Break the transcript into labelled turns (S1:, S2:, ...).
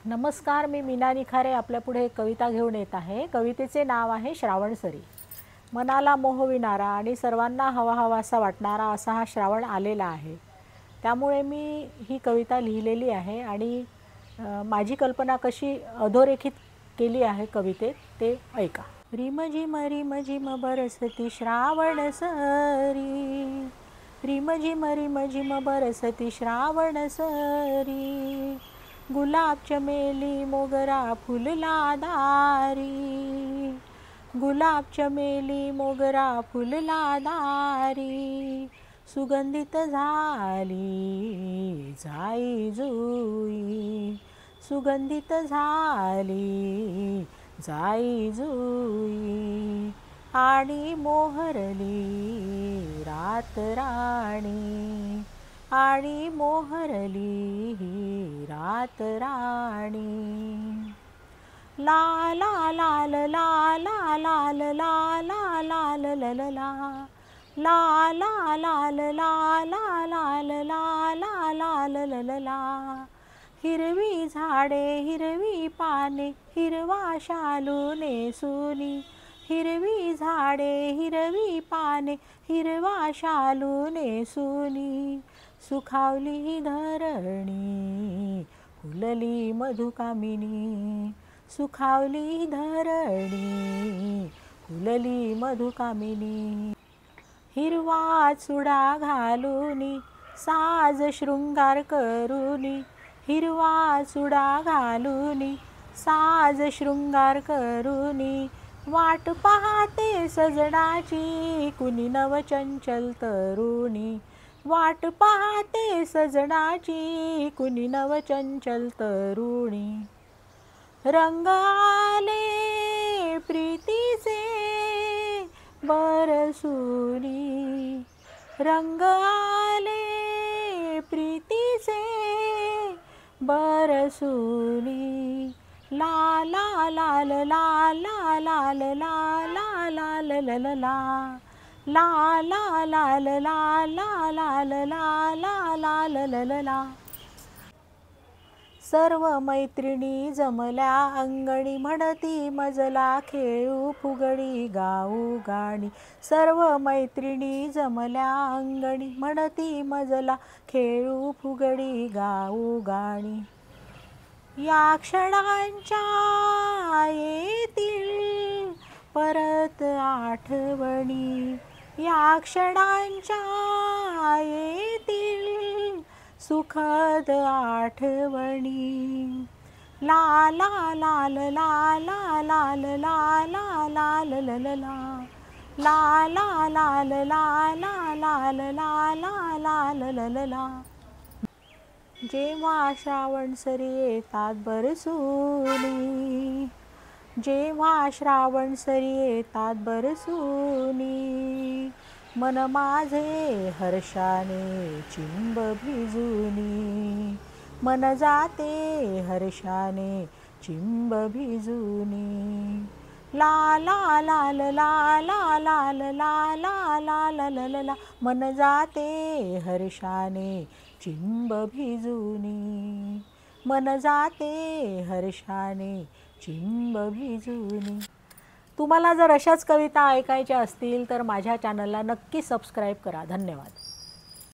S1: नमस्कार, मी मीना निखारे आपल्या पुढे एक कविता घेऊन येत आहे। कवितेचे नाव आहे श्रावणसरी। मनाला मोहविणारा आणि सर्वांना हवाहवासा वाटणारा असा हा श्रावण आलेला आहे। त्यामुळे मी ही कविता लिहिलेली आहे आणि माझी कल्पना कशी अधोरेखित केली आहे कवितेत ते ऐका। रिमझिम रिमझिम बरसती श्रावणसरी, रिमझिम रिमझिम बरसती श्रावणसरी, गुलाब चमेली मोगरा फुलला दारी, गुलाब चमेली मोगरा फुलला दारी, सुगंधित झाली जाई जुई, सुगंधित झाली जाई जुई, आणि मोहरली रात राणी, आणि मोहरली ही रात राणी। ला ला लाल ला ला लाल ला ला लाल लल ला, ला ला लाल ला ला लाल ला ला लाल लल ला, हिरवी झाडे हिरवी पाने हिरवा शालू नेसुनी, हिरवी झाडे हिरवी पाने हिरवा शालू नेसुनी, सुखावली धरणी फुलली मधुकामिनी, सुखावली धरणी फुलली मधुकामिनी, हिरवा चुडा घालूनी साज शृंगार करूनी, हिरवा चुडा घालूनी साज शृंगार करूनी, वाट पाहते सजनाची कुणी नवचंचल तरुणी, वाट पाहते सजनाची कुणी नवचंचल तरुणी, रंग आले प्रीतीचे बरसुनी, रंग आले प्रीतीचे बरसुनी, ला ला लाल ला ला लाल ला ला लाल लल ला, ला ला लाल ला ला लाल ला ला लाल लल ला। सर्व मैत्रिणी जमल्या अंगणी म्हणती मजला खेळू फुगडी गाऊ गाणी, सर्व मैत्रिणी जमल्या अंगणी म्हणती मजला खेळू फुगडी गाऊ गाणी, या क्षणांच्या येतील परत आठवणी, या क्षणांच्या येतील सुखद आठवणी, ला ला लाल ला ला लाल ला ला लाल लल ला, ला ला लाल ला ला लाल ला ला लाल लल ला। जेव्हा श्रावणसरी येतात बरसुनी, जेव्हा श्रावणसरी येतात बरसुनी, मन माझे हर्षाने चिंब भिजुनी, मन जाते हर्षाने चिंब भिजुनी, ला ला लाल ला ला लाल ला ला लाल लल ला, मन जाते हर्षाने चिंब भिजुनी, मन जाते हर्षाने चिंब भिजुनी। तुम्हाला जर अशाच कविता ऐकायच्या असतील तर माझ्या चॅनलला नक्की सबस्क्राईब करा। धन्यवाद।